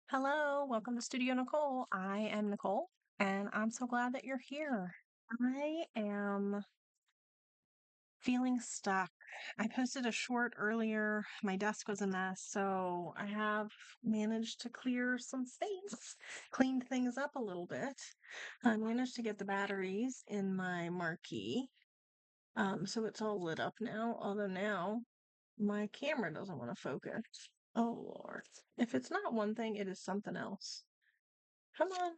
Hello, welcome to Studio Nicole. I am Nicole, and I'm so glad that you're here. I am feeling stuck. I posted a short earlier. My desk was a mess, so I have managed to clear some space, cleaned things up a little bit. I managed to get the batteries in my marquee, so it's all lit up now, although now my camera doesn't want to focus. Oh Lord. If it's not one thing, it is something else. Come on.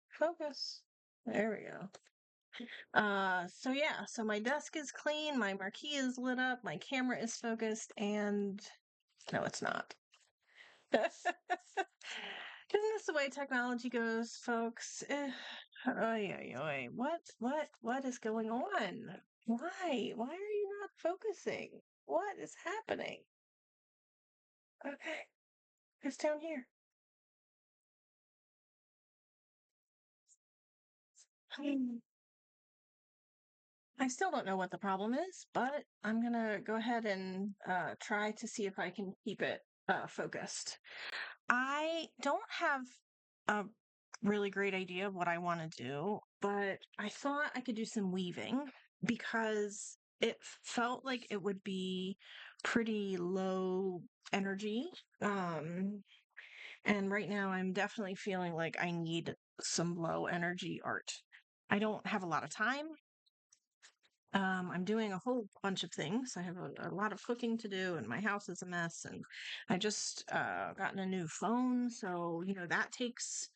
Focus. There we go. So yeah, so my desk is clean, my marquee is lit up, my camera is focused, and no, it's not. Isn't this the way technology goes, folks? Oy, oy, oy. What is going on? Why are you not focusing? What is happening? Okay, it's down here. I still don't know what the problem is, but I'm gonna go ahead and try to see if I can keep it focused. I don't have a really great idea of what I want to do, but I thought I could do some weaving because it felt like it would be pretty low energy. Um, and right now I'm definitely feeling like I need some low energy art. I don't have a lot of time. I'm doing a whole bunch of things. I have a lot of cooking to do, and my house is a mess. And I just gotten a new phone, so that takes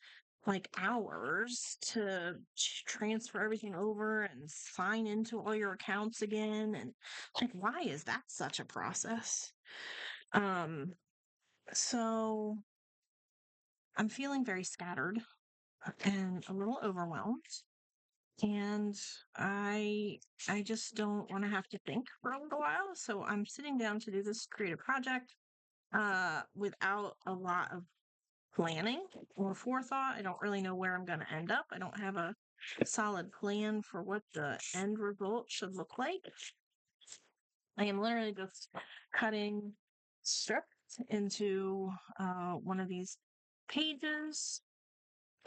like hours to transfer everything over and sign into all your accounts again. And like, why is that such a process? Um, so I'm feeling very scattered and a little overwhelmed. And I I just don't want to have to think for a little while. So I'm sitting down to do this creative project without a lot of planning or forethought. I don't really know where I'm going to end up. I don't have a solid plan for what the end result should look like. I am literally just cutting strips into one of these pages,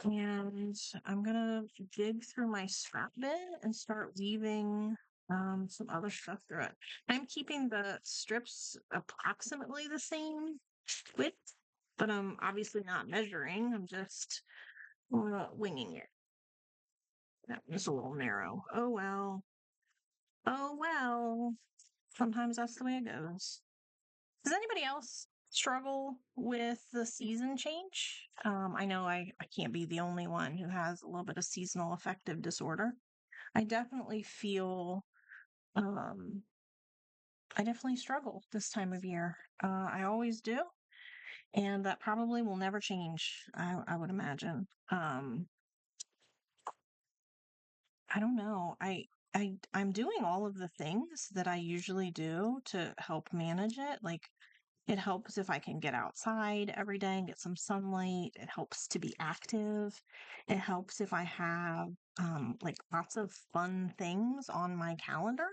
and I'm gonna dig through my scrap bin and start weaving some other stuff through it. I'm keeping the strips approximately the same width, but I'm obviously not measuring. I'm just winging it. That was a little narrow. Oh well. Oh well. Sometimes that's the way it goes. Does anybody else struggle with the season change? I know I can't be the only one who has a little bit of seasonal affective disorder. I definitely feel, um, I definitely struggle this time of year. I always do, and that probably will never change, I would imagine. I don't know. I'm doing all of the things that I usually do to help manage it. Like it helps if I can get outside every day and get some sunlight. It helps to be active. It helps if I have like lots of fun things on my calendar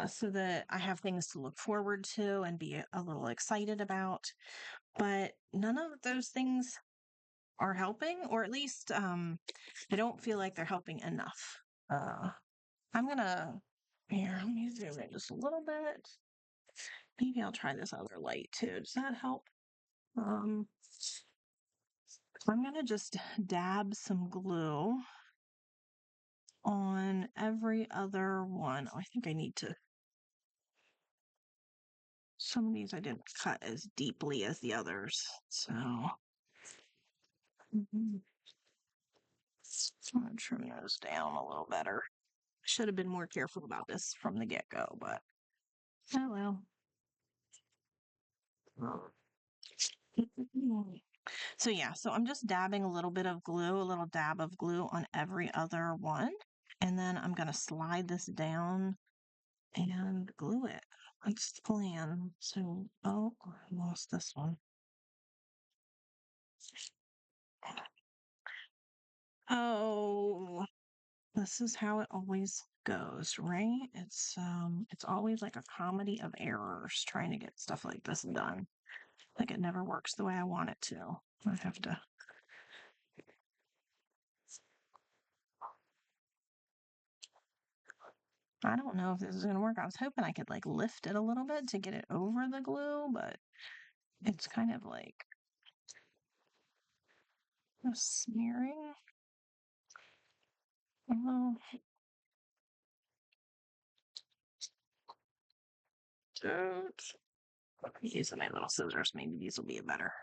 so that I have things to look forward to and be a little excited about. But none of those things are helping, or at least I don't feel like they're helping enough. Uh, I'm gonna, here, let me zoom in just a little bit. Maybe I'll try this other light too. Does that help? Um, I'm gonna just dab some glue on every other one. Oh, I think I need to, some of these I didn't cut as deeply as the others. So, I'm gonna trim those down a little better. Should have been more careful about this from the get-go, but oh well. So yeah, so I'm just dabbing a little bit of glue, a little dab of glue on every other one. And then I'm going to slide this down and glue it. That's the plan. So, oh, I lost this one. Oh, this is how it always goes, right? It's always like a comedy of errors trying to get stuff like this done. Like it never works the way I want it to. I have to. I don't know if this is gonna work. I was hoping I could like lift it a little bit to get it over the glue, but it's kind of like smearing. Oh, don't. Using my little scissors, maybe these will be a better.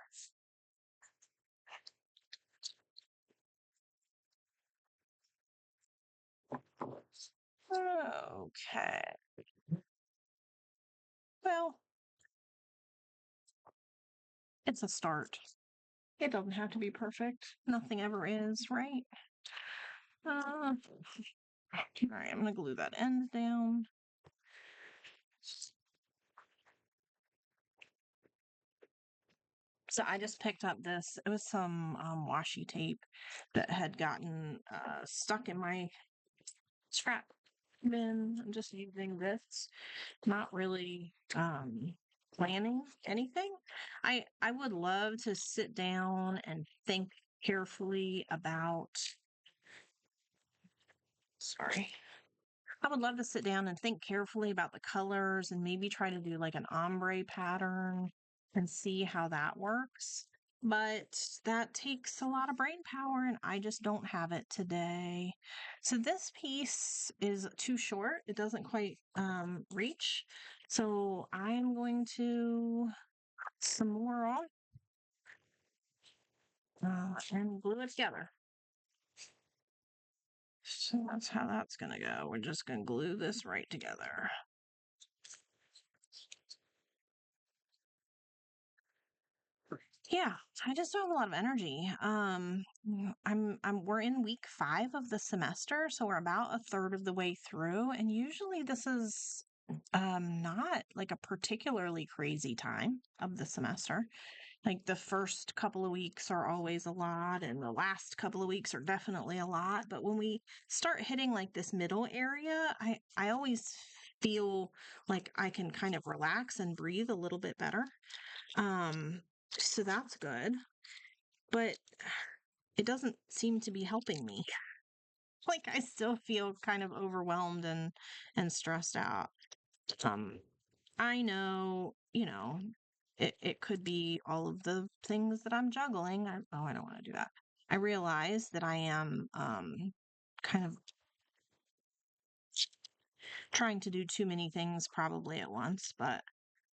Okay. Well, it's a start. It doesn't have to be perfect. Nothing ever is, right? All right, I'm gonna glue that end down. So I just picked up this. It was some washi tape that had gotten stuck in my scrap bin. I'm just using this, not really planning anything. I would love to sit down and think carefully about. Sorry. I would love to sit down and think carefully about the colors and maybe try to do like an ombre pattern and see how that works. But that takes a lot of brain power and I just don't have it today. So this piece is too short. It doesn't quite reach. So I'm going to some more on and glue it together. So that's how that's going to go. We're just going to glue this right together. Yeah, I just don't have a lot of energy. We're in week 5 of the semester, so we're about a third of the way through, and usually this is not like a particularly crazy time of the semester. Like the first couple of weeks are always a lot, and the last couple of weeks are definitely a lot. But when we start hitting like this middle area, I always feel like I can kind of relax and breathe a little bit better. Um, so that's good, but it doesn't seem to be helping me. Like I still feel kind of overwhelmed and stressed out. Um, I know, it could be all of the things that I'm juggling. I don't want to do that. I realize that I am kind of trying to do too many things probably at once, but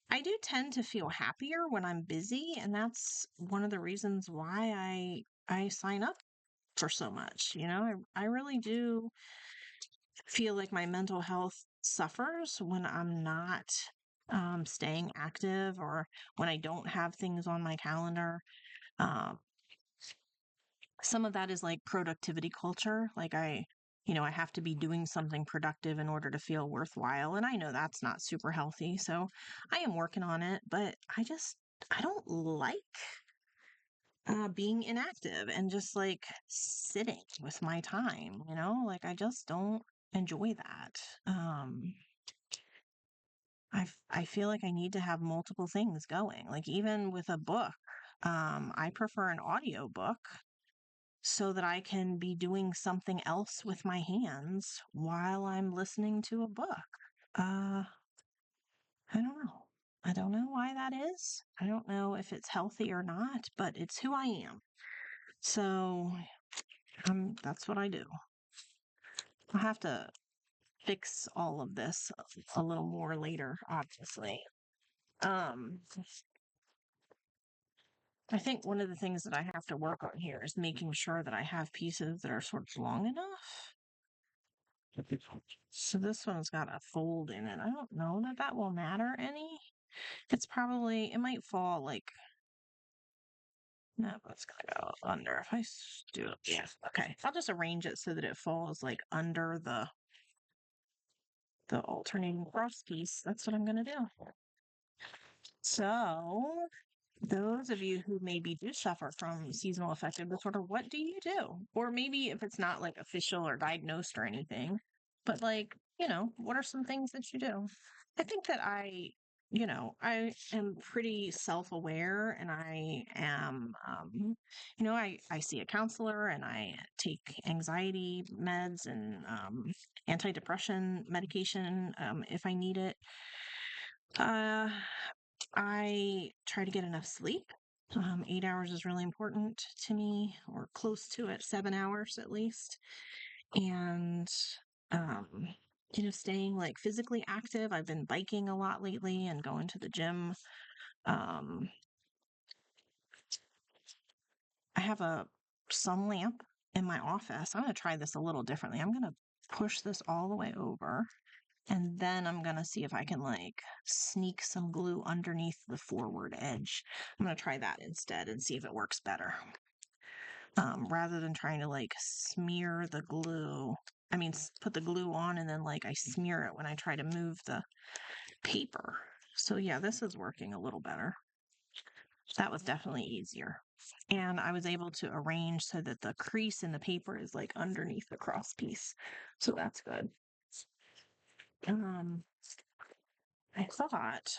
I do tend to feel happier when I'm busy, and that's one of the reasons why I sign up for so much. I really do feel like my mental health suffers when I'm not staying active or when I don't have things on my calendar. Um, some of that is like productivity culture. Like I have to be doing something productive in order to feel worthwhile. And I know that's not super healthy. So I am working on it, but I don't like being inactive and just like sitting with my time, like I just don't enjoy that. I feel like I need to have multiple things going. Like even with a book, I prefer an audio book so that I can be doing something else with my hands while I'm listening to a book. Uh, I don't know. I don't know why that is. I don't know if it's healthy or not, but it's who I am. So that's what I do. I'll have to fix all of this a little more later, obviously. Um, I think one of the things that I have to work on here is making sure that I have pieces that are sort of long enough. So this one's got a fold in it. I don't know that that will matter any. It might fall like, no, it's gonna go under. If I do it, yeah, okay. I'll just arrange it so that it falls like under the alternating cross piece. That's what I'm gonna do. So those of you who maybe do suffer from seasonal affective disorder, what do you do? Or maybe if it's not like official or diagnosed or anything, But like, what are some things that you do? I think that I am pretty self-aware and I am, I see a counselor and I take anxiety meds and antidepressant medication if I need it. Uh, I try to get enough sleep. 8 hours is really important to me, or close to it, 7 hours at least. And, um, staying like physically active. I've been biking a lot lately and going to the gym. Um, I have a sun lamp in my office. I'm going to try this a little differently. I'm going to push this all the way over. And then I'm going to see if I can like sneak some glue underneath the forward edge. I'm going to try that instead and see if it works better. Rather than trying to like smear the glue. I mean, put the glue on and then like I smear it when I try to move the paper. So yeah, this is working a little better. That was definitely easier. And I was able to arrange so that the crease in the paper is like underneath the cross piece. So that's good. Um, I thought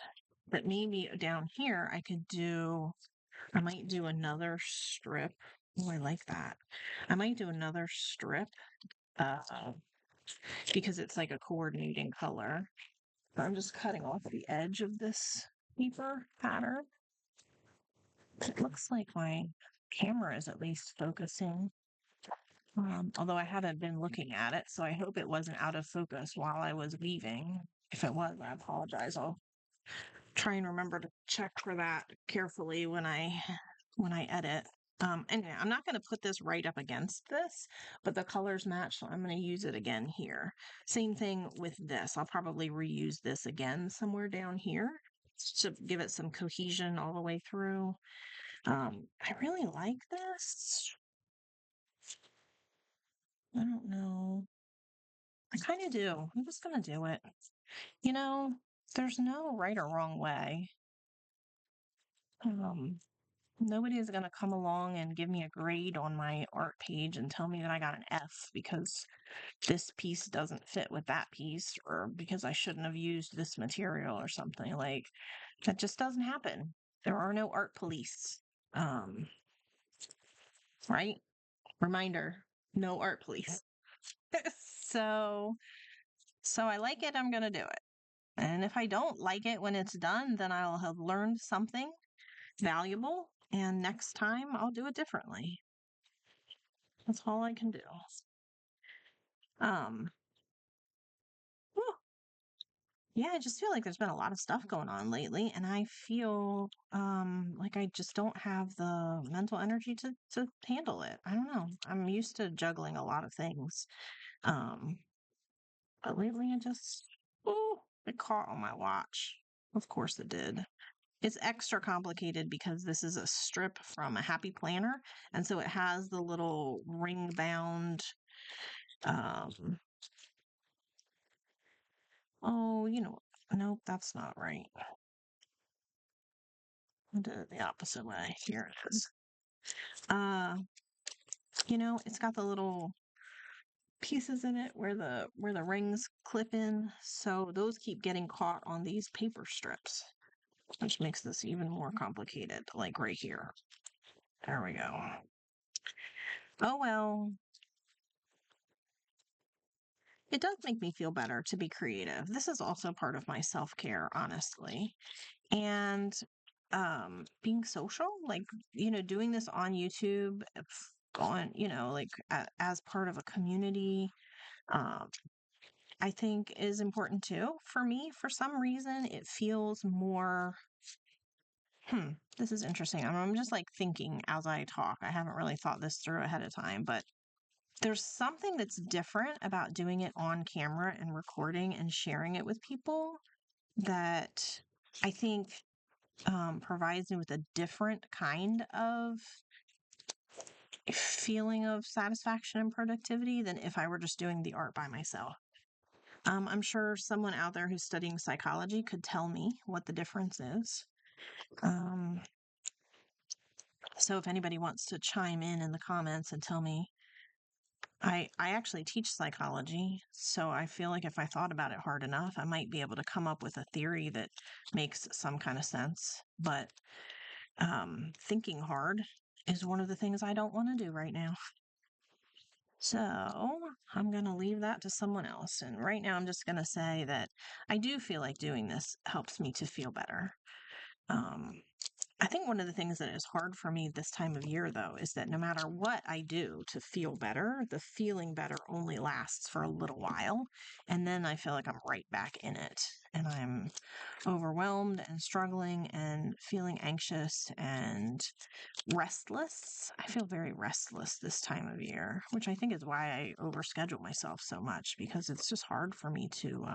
that maybe down here I might do another strip. Oh, I like that. I might do another strip uh, because it's like a coordinating color. So I'm just cutting off the edge of this paper pattern. It looks like my camera is at least focusing. Although I haven't been looking at it, so I hope it wasn't out of focus while I was weaving. If it was, I apologize. I'll try and remember to check for that carefully when I edit. And yeah, I'm not going to put this right up against this, but the colors match, so I'm going to use it again here. Same thing with this. I'll probably reuse this again somewhere down here to give it some cohesion all the way through. I really like this. I don't know. I kind of do. I'm just going to do it. You know, there's no right or wrong way. Um, Nobody is going to come along and give me a grade on my art page and tell me that I got an F because this piece doesn't fit with that piece or because I shouldn't have used this material or something. Like, that just doesn't happen. There are no art police. Um, right? Reminder, no art police. so, so I like it, I'm going to do it. And if I don't like it when it's done, then I'll have learned something valuable. And next time I'll do it differently. That's all I can do. Um, whew, yeah, I just feel like there's been a lot of stuff going on lately, and I feel like I just don't have the mental energy to handle it. I don't know. I'm used to juggling a lot of things. Um, but lately I just it caught on my watch. Of course it did. It's extra complicated because this is a strip from a Happy Planner, and so it has the little ring bound um oh, nope, that's not right. I did it the opposite way. Here it is. Uh, it's got the little pieces in it where the rings clip in, so those keep getting caught on these paper strips, which makes this even more complicated, like right here. There we go. Oh well. It does make me feel better to be creative. This is also part of my self-care, honestly. And being social, like, doing this on YouTube, on, like as part of a community, um, I think is important too. For me, for some reason, it feels more, this is interesting. I'm just like thinking as I talk. I haven't really thought this through ahead of time, but there's something that's different about doing it on camera and recording and sharing it with people that I think provides me with a different kind of feeling of satisfaction and productivity than if I were just doing the art by myself. I'm sure someone out there who's studying psychology could tell me what the difference is. Um, so if anybody wants to chime in the comments and tell me I actually teach psychology, so I feel like if I thought about it hard enough, I might be able to come up with a theory that makes some kind of sense. But thinking hard is one of the things I don't want to do right now. So I'm going to leave that to someone else. And right now, I'm just going to say that I do feel like doing this helps me to feel better. Um, I think one of the things that is hard for me this time of year, though, is that no matter what I do to feel better, the feeling better only lasts for a little while. And then I feel like I'm right back in it. And I'm overwhelmed and struggling and feeling anxious and restless. I feel very restless this time of year, which I think is why I overschedule myself so much because it's just hard for me to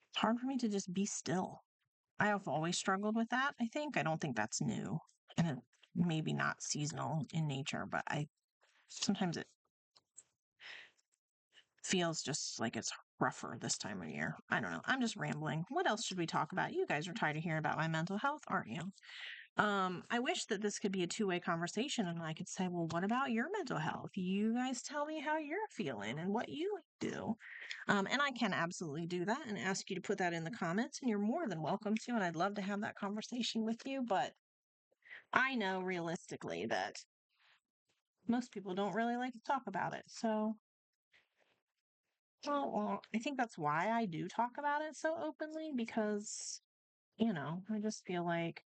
it's hard for me to just be still. I have always struggled with that, I think. I don't think that's new. And it maybe not seasonal in nature, but I sometimes it feels just like it's rougher this time of year. I don't know. I'm just rambling. What else should we talk about? You guys are tired of hearing about my mental health, aren't you? I wish that this could be a two-way conversation and I could say, well, what about your mental health? You guys tell me how you're feeling and what you do. And I can absolutely do that and ask you to put that in the comments, and you're more than welcome to. And I'd love to have that conversation with you. But I know realistically that most people don't really like to talk about it. So, well, I think that's why I do talk about it so openly because, I just feel like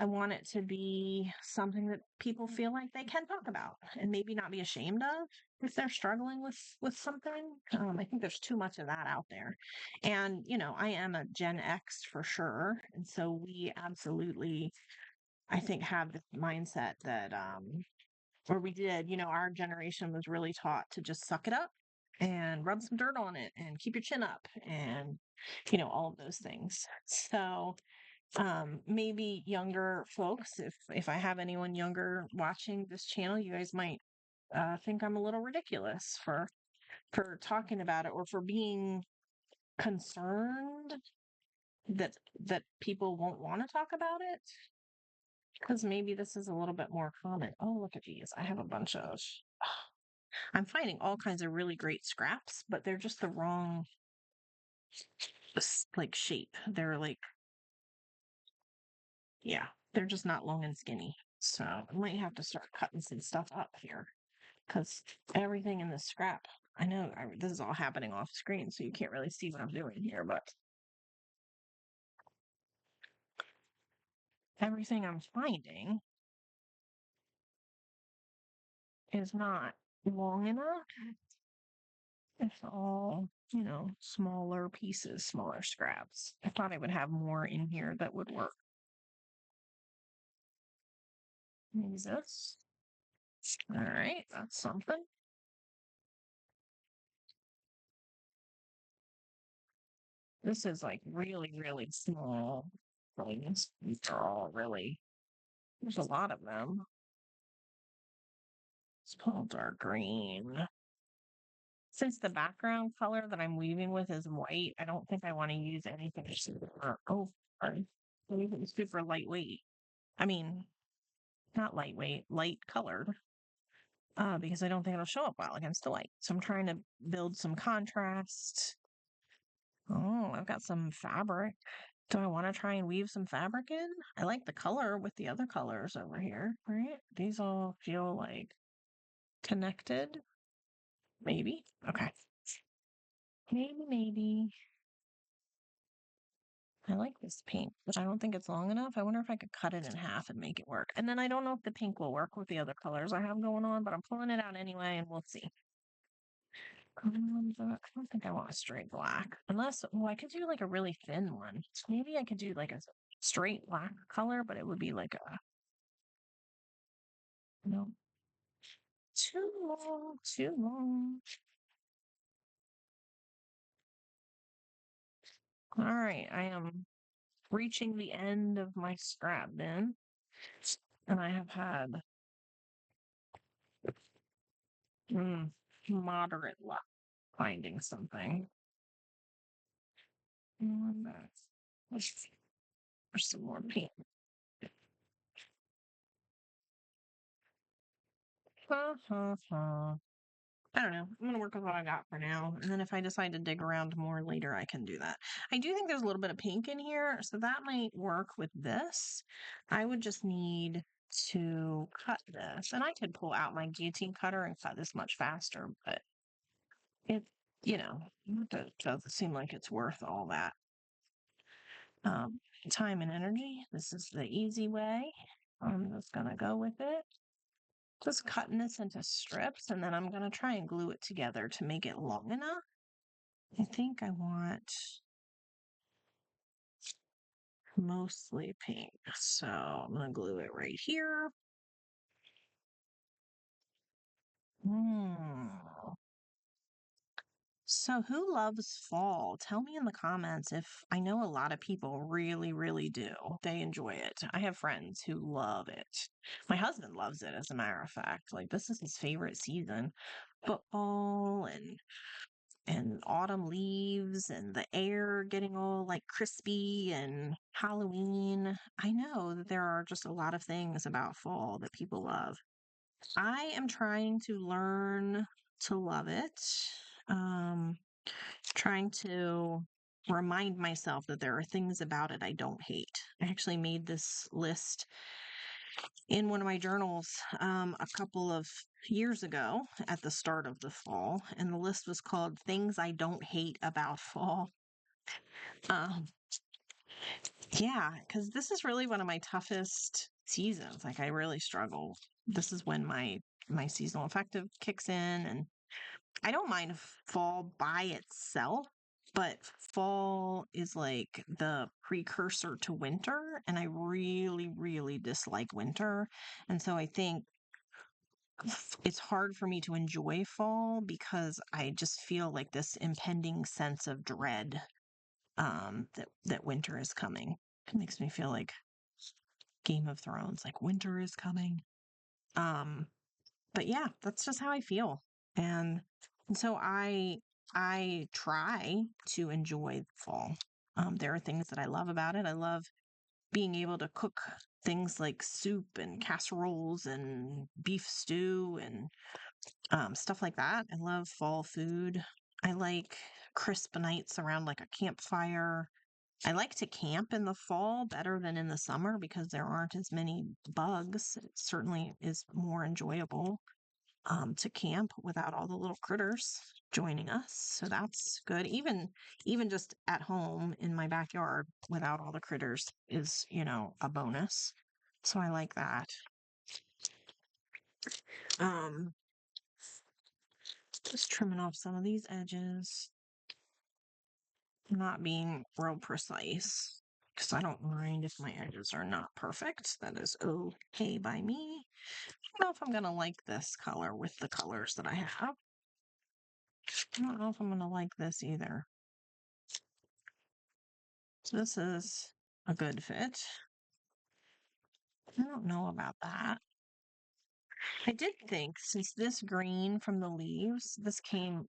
I want it to be something that people feel like they can talk about and maybe not be ashamed of if they're struggling with something. I think there's too much of that out there. And, I am a Gen X for sure. And so we absolutely, I think, have this mindset that or we did, our generation was really taught to just suck it up and rub some dirt on it and keep your chin up and, all of those things. So, maybe younger folks, if I have anyone younger watching this channel, you guys might think I'm a little ridiculous for talking about it or for being concerned that people won't want to talk about it because maybe this is a little bit more common. Oh, look at these. I have a bunch of I'm finding all kinds of really great scraps, but they're just the wrong like shape. They're like, yeah, they're just not long and skinny. So I might have to start cutting some stuff up here because everything in this scrap, I know this is all happening off screen, so you can't really see what I'm doing here, but everything I'm finding is not long enough. It's all, smaller pieces, smaller scraps. I thought I would have more in here that would work. Use this. All right, that's something. This is like really, really small things. These are all really, there's a lot of them. It's called dark green. Since the background color that I'm weaving with is white, I don't think I want to use anything super, oh, sorry, anything super lightweight. I mean, not lightweight, light colored, because I don't think it'll show up well against the white. So I'm trying to build some contrast. Oh, I've got some fabric. Do I want to try and weave some fabric in? I like the color with the other colors over here, right? These all feel like connected. Maybe. Okay. Maybe. I like this pink, but I don't think it's long enough. I wonder if I could cut it in half and make it work. And then I don't know if the pink will work with the other colors I have going on, but I'm pulling it out anyway and we'll see. I don't think I want a straight black. Unless, well, I could do like a really thin one. Maybe I could do like a straight black color, but it would be like a, no, too long, too long. All right, I am reaching the end of my scrap bin, and I have had mm, moderate luck finding something. And there's some more pink. I don't know. I'm gonna work with what I got for now, and then if I decide to dig around more later, I can do that. I do think there's a little bit of pink in here, so that might work with this. I would just need to cut this, and I could pull out my guillotine cutter and cut this much faster, but it, you know, it doesn't seem like it's worth all that um, time and energy. This is the easy way. I'm just gonna go with it. Just cutting this into strips, and then I'm going to try and glue it together to make it long enough. I think I want mostly pink, so I'm going to glue it right here. Hmm. So, who loves fall? Tell me in the comments if I know a lot of people really, really do. They enjoy it. I have friends who love it. My husband loves it, as a matter of fact. Like, this is his favorite season. Football and autumn leaves and the air getting all like crispy and Halloween. I know that there are just a lot of things about fall that people love. I am trying to learn to love it. Um, trying to remind myself that there are things about it I don't hate. I actually made this list in one of my journals a couple of years ago at the start of the fall, and the list was called Things I Don't Hate About Fall. Um, yeah, because this is really one of my toughest seasons. Like I really struggle. This is when my seasonal affective kicks in, and I don't mind fall by itself, but fall is like the precursor to winter, and I really, really dislike winter. And so I think it's hard for me to enjoy fall because I just feel like this impending sense of dread that winter is coming. It makes me feel like Game of Thrones, like winter is coming. Um, but yeah, that's just how I feel. And, and so I try to enjoy fall. There are things that I love about it. I love being able to cook things like soup and casseroles and beef stew and stuff like that. I love fall food. I like crisp nights around like a campfire. I like to camp in the fall better than in the summer because there aren't as many bugs. It certainly is more enjoyable to camp without all the little critters joining us. So that's good. Even just at home in my backyard without all the critters is, a bonus. So I like that. Um, just trimming off some of these edges, not being real precise because I don't mind if my edges are not perfect. That is okay by me. I don't know if I'm going to like this color with the colors that I have. I don't know if I'm going to like this either. So this is a good fit. I don't know about that. I did think since this green from the leaves, this came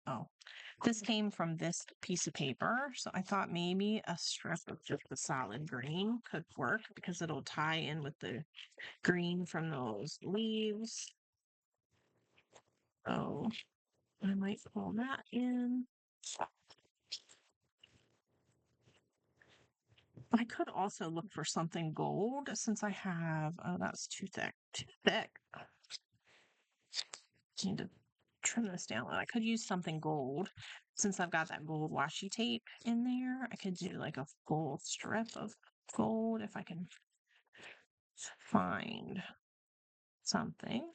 from this piece of paper. So I thought maybe a strip of just the solid green could work because it'll tie in with the green from those leaves. So I might pull that in. I could also look for something gold since I have, oh, that's too thick, too thick. Need to trim this down. I could use something gold since I've got that gold washi tape in there. I could do like a full strip of gold if I can find something.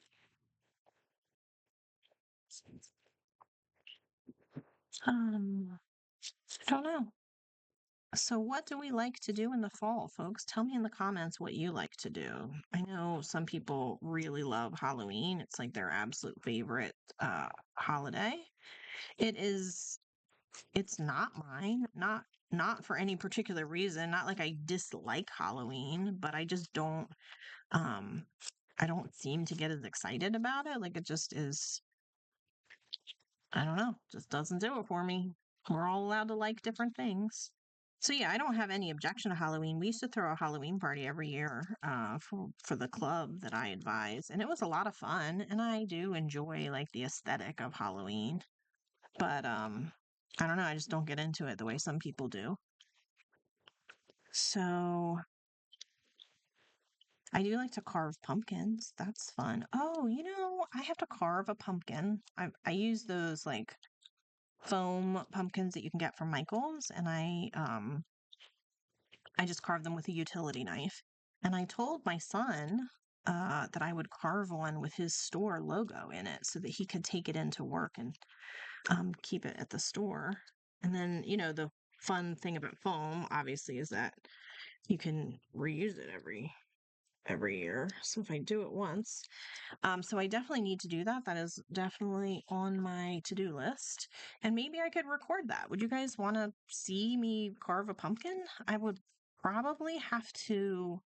I don't know. So, what do we like to do in the fall, folks? Tell me in the comments what you like to do. I know some people really love Halloween. It's like their absolute favorite holiday. It is It's not mine, not for any particular reason, not like I dislike Halloween, but um I don't seem to get as excited about it. Like it just is, I don't know, just doesn't do it for me. We're all allowed to like different things. So yeah, I don't have any objection to Halloween. We used to throw a Halloween party every year for the club that I advise, and it was a lot of fun. And I do enjoy like the aesthetic of Halloween, but I don't know. I just don't get into it the way some people do. So I do like to carve pumpkins. That's fun. Oh, I have to carve a pumpkin. I use those like foam pumpkins that you can get from Michael's, and I just carved them with a utility knife. And I told my son that I would carve one with his store logo in it so that he could take it into work and keep it at the store. And then, the fun thing about foam, obviously, is that you can reuse it every year. So if I do it once, so I definitely need to do that. That is definitely on my to-do list. And maybe I could record that. Would you guys want to see me carve a pumpkin? I would probably have to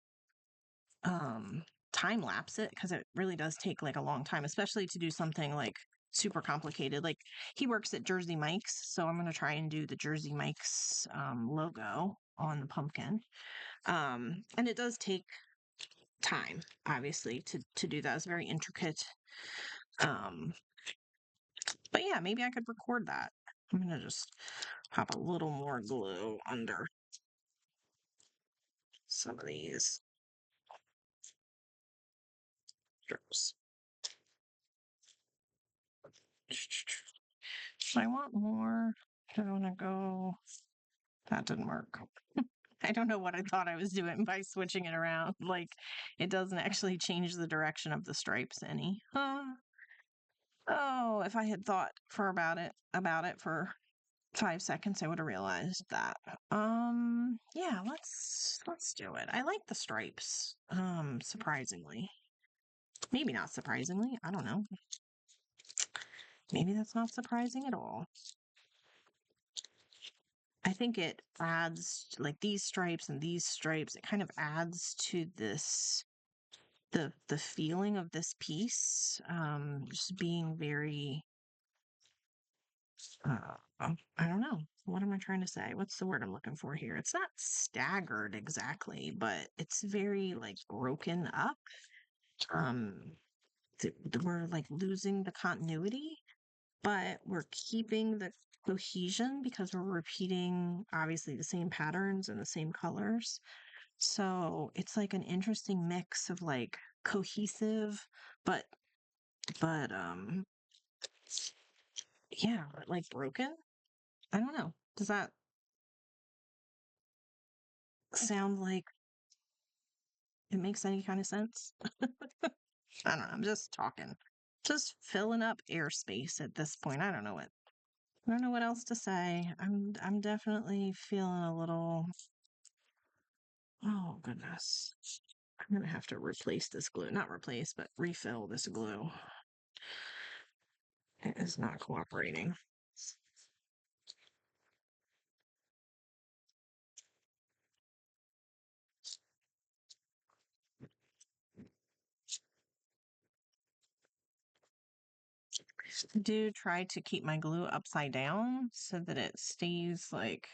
um time lapse it because it really does take like a long time, especially to do something like super complicated. Like he works at Jersey Mike's, so I'm going to try and do the Jersey Mike's logo on the pumpkin. And it does take time, obviously, to do that. It's very intricate. Um, but yeah, maybe I could record that. I'm gonna just pop a little more glue under some of these strips. I want more. I want to go. That didn't work. I don't know what I thought I was doing by switching it around. Like, it doesn't actually change the direction of the stripes any. Oh, if I had thought for about it for 5 seconds, I would have realized that. Yeah, let's do it. I like the stripes. Surprisingly. Maybe not surprisingly. I don't know. Maybe that's not surprising at all. I think it adds like these stripes and these stripes, it kind of adds to this the feeling of this piece. Just being very I don't know. What am I trying to say? What's the word I'm looking for here? It's not staggered exactly, but it's very like broken up. Um, we're like losing the continuity, but we're keeping the cohesion because we're repeating obviously the same patterns and the same colors. So it's like an interesting mix of like cohesive, but but yeah, like broken. I don't know. Does that sound like it makes any kind of sense? I don't know. I'm just talking, just filling up airspace at this point. I don't know what else to say. I'm definitely feeling a little. Oh goodness, I'm gonna have to replace this glue. Not replace, but refill this glue. It is not cooperating. Do try to keep my glue upside down so that it stays like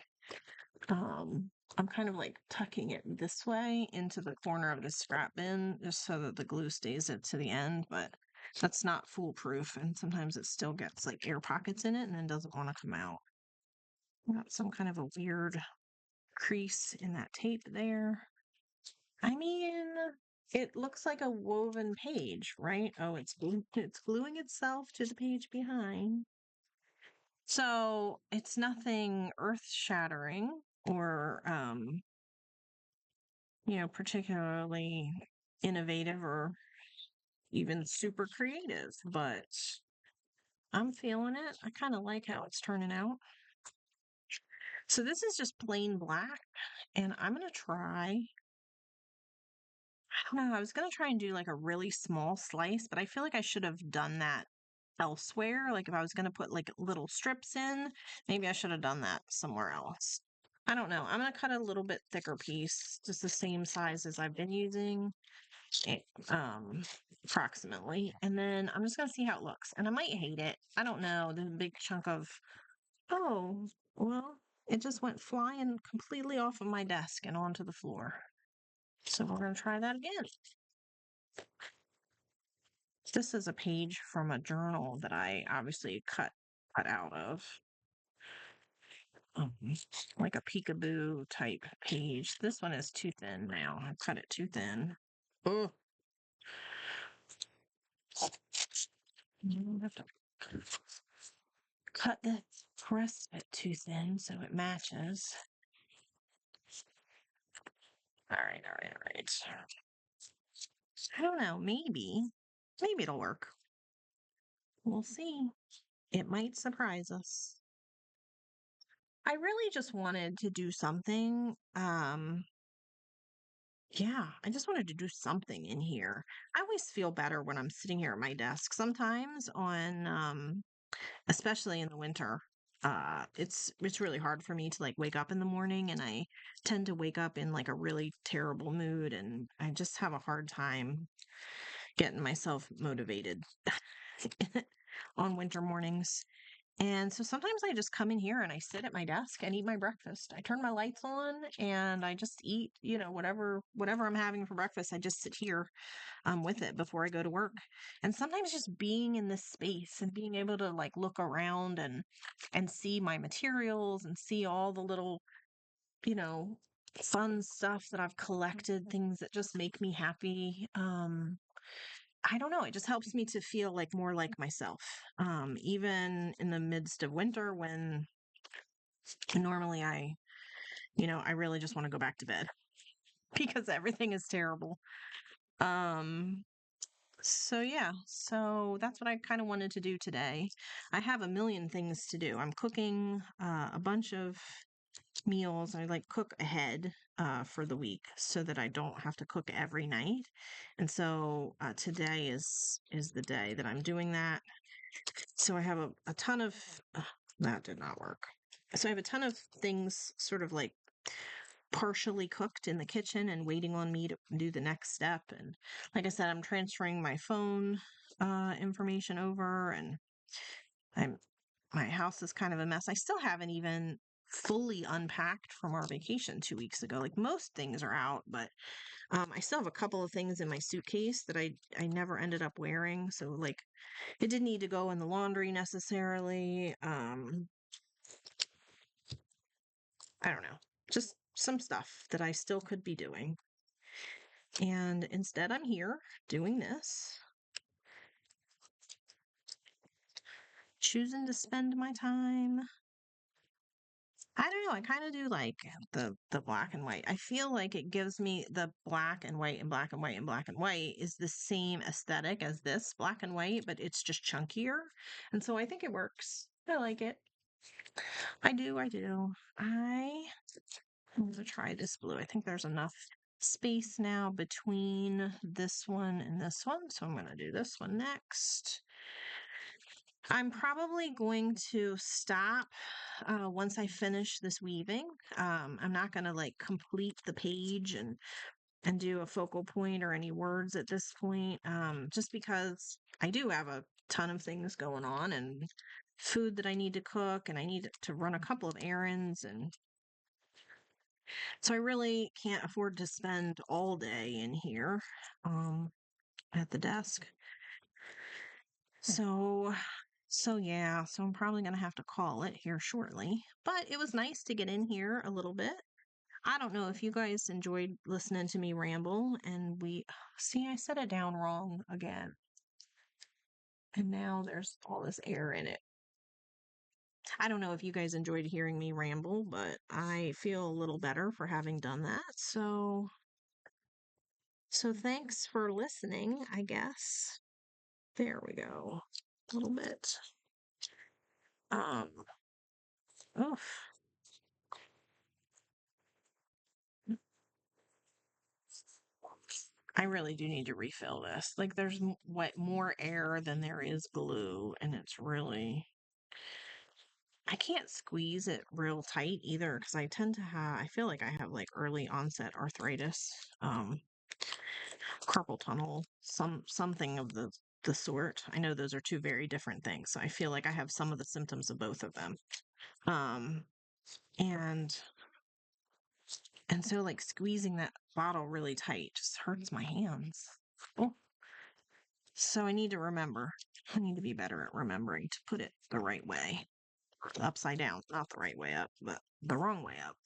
I'm kind of like tucking it this way into the corner of the scrap bin just so that the glue stays it to the end, but that's not foolproof and sometimes it still gets like air pockets in it and then doesn't want to come out. Got some kind of a weird crease in that tape there. I mean, it looks like a woven page, right? Oh, it's gluing itself to the page behind. So it's nothing earth shattering or, particularly innovative or even super creative, but I'm feeling it. I kind of like how it's turning out. So this is just plain black, and I'm going to try. I don't know. I was going to try and do like a really small slice, but I feel like I should have done that elsewhere. Like if I was going to put like little strips in, maybe I should have done that somewhere else. I don't know. I'm going to cut a little bit thicker piece, just the same size as I've been using, eh, um, approximately. And then I'm just going to see how it looks. And I might hate it. I don't know. The big chunk of, oh, well. It just went flying completely off of my desk and onto the floor. So we're going to try that again. This is a page from a journal that I obviously cut out of. Um, like a peekaboo type page. This one is too thin now. I cut it too thin. Oh, you have to cut the crest bit too thin so it matches. All right, all right, all right. I don't know. Maybe it'll work. We'll see. It might surprise us. I really just wanted to do something. Yeah, I just wanted to do something in here. I always feel better when I'm sitting here at my desk. Sometimes especially in the winter, it's really hard for me to like wake up in the morning, and I tend to wake up in like a really terrible mood, and I just have a hard time getting myself motivated on winter mornings. And so sometimes I just come in here and I sit at my desk and eat my breakfast. I turn my lights on and I just eat, whatever I'm having for breakfast. I just sit here with it before I go to work. And sometimes just being in this space and being able to like look around and see my materials and see all the little, you know, fun stuff that I've collected, things that just make me happy. I don't know. It just helps me to feel like more like myself. Even in the midst of winter when normally I really just want to go back to bed because everything is terrible. Um, so yeah, so that's what I kind of wanted to do today. I have a million things to do. I'm cooking a bunch of meals. I like cook ahead for the week so that I don't have to cook every night. And so today is the day that I'm doing that. So I have a ton of that did not work. So I have a ton of things sort of like partially cooked in the kitchen and waiting on me to do the next step. And like I said, I'm transferring my phone information over, and I'm my house is kind of a mess. I still haven't even fully unpacked from our vacation 2 weeks ago. Like most things are out, but I still have a couple of things in my suitcase that I never ended up wearing. So like it didn't need to go in the laundry necessarily. I don't know. Just some stuff that I still could be doing. And instead, I'm here doing this, choosing to spend my time. I don't know. I kind of do like the black and white. I feel like it gives me the black and white and black and white and black and white is the same aesthetic as this black and white, but it's just chunkier. And so I think it works. I like it. I do. I do. I'm going to try this blue. I think there's enough space now between this one and this one. So I'm going to do this one next. I'm probably going to stop once I finish this weaving. I'm not going to like complete the page and do a focal point or any words at this point, just because I do have a ton of things going on and food that I need to cook, and I need to run a couple of errands, and so I really can't afford to spend all day in here at the desk. So yeah, so I'm probably going to have to call it here shortly. But it was nice to get in here a little bit. I don't know if you guys enjoyed listening to me ramble, and we see I set it down wrong again. And now there's all this air in it. I don't know if you guys enjoyed hearing me ramble, but I feel a little better for having done that. So thanks for listening, I guess. There we go. A little bit. Um, oof. I really do need to refill this. Like there's what more air than there is glue, and it's really I can't squeeze it real tight either because I tend to have I feel like I have like early onset arthritis, carpal tunnel, something of the sort. I know those are two very different things. So I feel like I have some of the symptoms of both of them. Um And so like squeezing that bottle really tight just hurts my hands. Oh, so I need to remember. I need to be better at remembering to put it the right way. Upside down, not the right way up, but the wrong way up.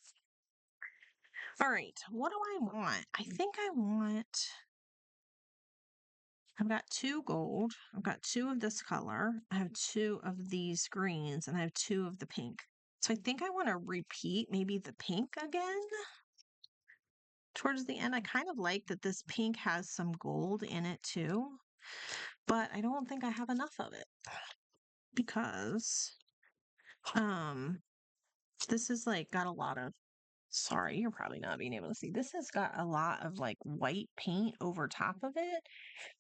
All right, what do I want? I think I've got 2 gold, I've got 2 of this color, I have 2 of these greens, and I have 2 of the pink. So I think I want to repeat maybe the pink again towards the end. I kind of like that this pink has some gold in it too, but I don't think I have enough of it because um this is like got a lot of, sorry, you're probably not being able to see. This has got a lot of like white paint over top of it.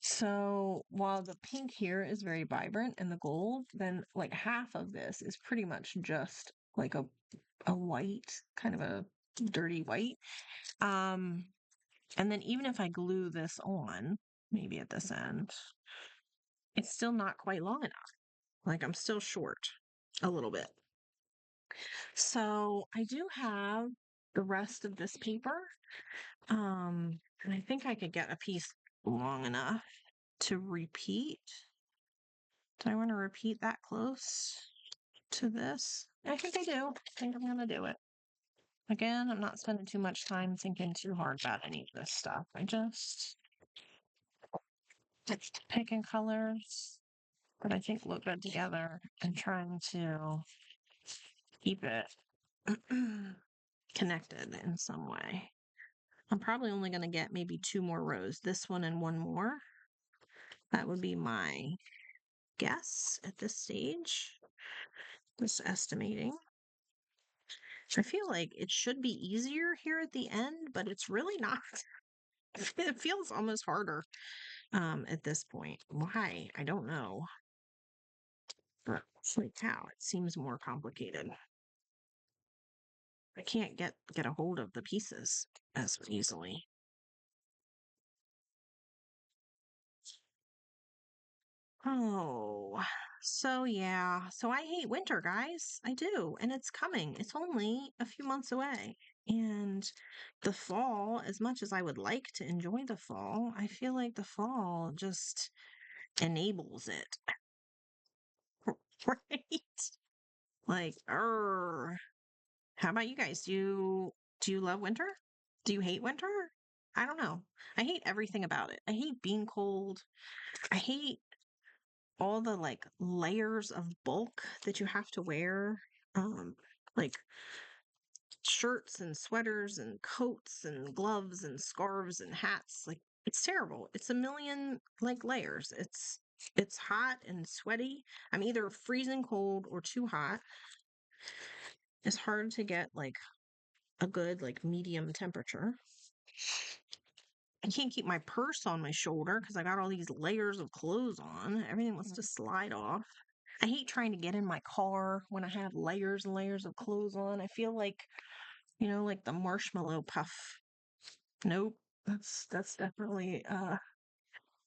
So while the pink here is very vibrant and the gold, then like half of this is pretty much just like a white, kind of a dirty white. Um, and then even if I glue this on, maybe at this end, it's still not quite long enough. Like I'm still short a little bit. So I do have the rest of this paper. And I think I could get a piece long enough to repeat. Do I want to repeat that close to this? I think I do. I think I'm going to do it. Again, I'm not spending too much time thinking too hard about any of this stuff. I just picking colors that I think look good together and trying to keep it connected in some way. I'm probably only going to get maybe 2 more rows, this one and one more. That would be my guess at this stage. Just estimating. I feel like it should be easier here at the end, but it's really not. It feels almost harder at this point. Why? I don't know. But it's like how it seems more complicated. I can't get a hold of the pieces as easily. Oh, so yeah. So I hate winter, guys. I do. And it's coming. It's only a few months away. And the fall, as much as I would like to enjoy the fall, I feel like the fall just enables it. Right? Like, how about you guys? Do you love winter? Do you hate winter? I don't know. I hate everything about it. I hate being cold. I hate all the like layers of bulk that you have to wear. Like shirts and sweaters and coats and gloves and scarves and hats. Like it's terrible. It's a million like layers. It's hot and sweaty. I'm either freezing cold or too hot. It's hard to get like a good like medium temperature. I can't keep my purse on my shoulder because I got all these layers of clothes on. Everything wants to slide off. I hate trying to get in my car when I have layers and layers of clothes on. I feel like, like the marshmallow puff. Nope. That's definitely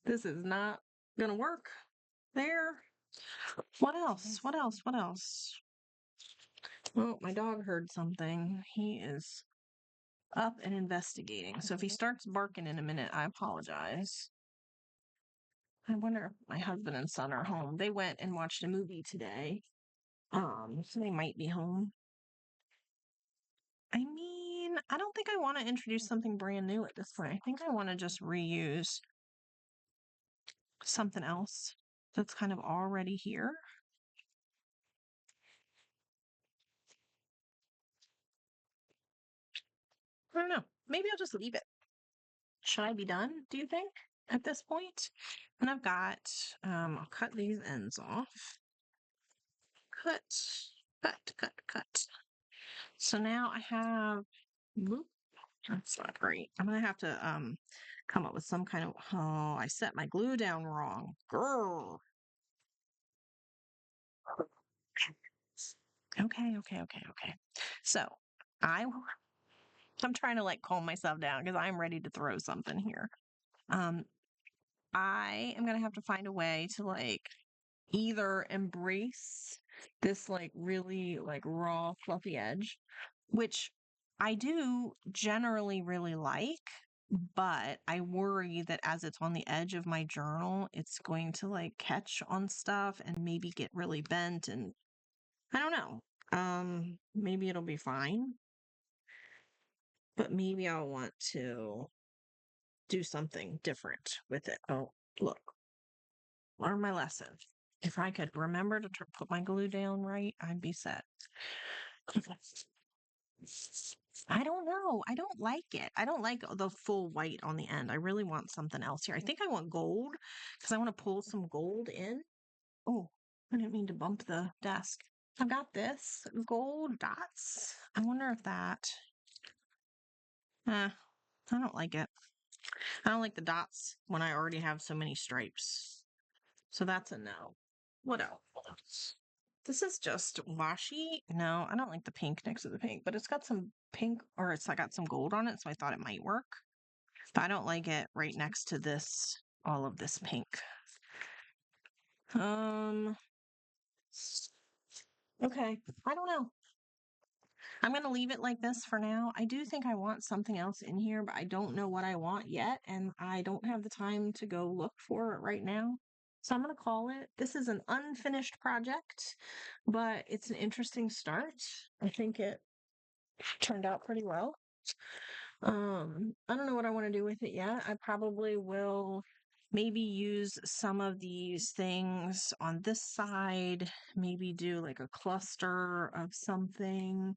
this is not gonna work there. What else? What else? What else? Oh, my dog heard something. He is up and investigating. So if he starts barking in a minute, I apologize. I wonder if my husband and son are home. They went and watched a movie today. So they might be home. I mean, I don't think I want to introduce something brand new at this point. I think I want to just reuse something else that's kind of already here. I don't know. Maybe I'll just leave it. Should I be done, do you think, at this point? And I've got, I'll cut these ends off. Cut, cut, cut, cut. So now I have, whoop, that's not great. I'm gonna have to come up with some kind of, oh, I set my glue down wrong. Grr. Okay, okay, okay, okay. So I I'm trying to like calm myself down because I'm ready to throw something here. Um, I am gonna have to find a way to like either embrace this like really like raw, fluffy edge, which I do generally really like, but I worry that as it's on the edge of my journal, it's going to like catch on stuff and maybe get really bent and I don't know. Maybe it'll be fine, but maybe I'll want to do something different with it. Oh, look, learn my lesson. If I could remember to put my glue down right, I'd be set. I don't know. I don't like it. I don't like the full white on the end. I really want something else here. I think I want gold because I want to pull some gold in. Oh, I didn't mean to bump the desk. I've got this gold dots. I wonder if that, I don't like it. I don't like the dots when I already have so many stripes. So that's a no. What else? This is just washi. No, I don't like the pink next to the pink, but it's got some pink or it's got some gold on it, so I thought it might work. But I don't like it right next to this, all of this pink. Um, okay. I don't know. I'm going to leave it like this for now. I do think I want something else in here, but I don't know what I want yet, and I don't have the time to go look for it right now. So I'm going to call it. This is an unfinished project, but it's an interesting start. I think it turned out pretty well. I don't know what I want to do with it yet. I probably will maybe use some of these things on this side, maybe do like a cluster of something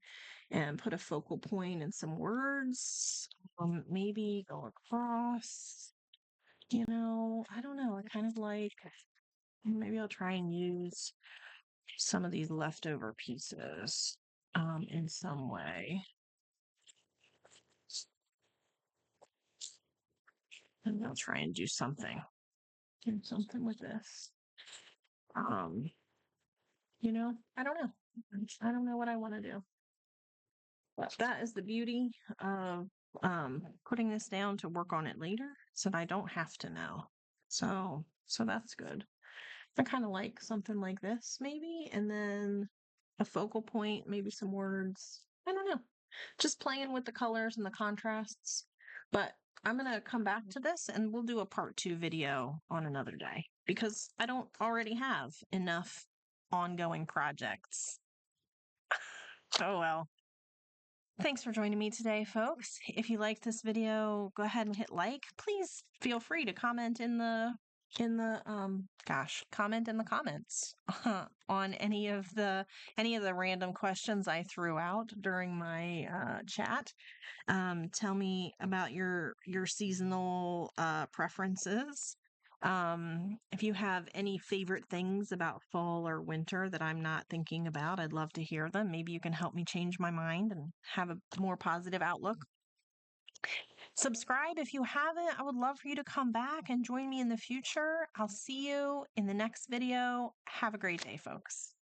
and put a focal point and some words. Maybe go across, I don't know. I kind of like, maybe I'll try and use some of these leftover pieces in some way. And I'll try and do something. Do something with this. Um, I don't know. I don't know what I want to do. But that is the beauty of putting this down to work on it later so that I don't have to know. So that's good. I kind of like something like this maybe, and then a focal point, maybe some words. I don't know. Just playing with the colors and the contrasts. But I'm going to come back to this and we'll do a part 2 video on another day because I don't already have enough ongoing projects. Oh well. Thanks for joining me today, folks. If you liked this video, go ahead and hit like. Please feel free to comment comment in the comments on any of the random questions I threw out during my chat. Tell me about your seasonal preferences. If you have any favorite things about fall or winter that I'm not thinking about, I'd love to hear them. Maybe you can help me change my mind and have a more positive outlook. Subscribe if you haven't. I would love for you to come back and join me in the future. I'll see you in the next video. Have a great day, folks.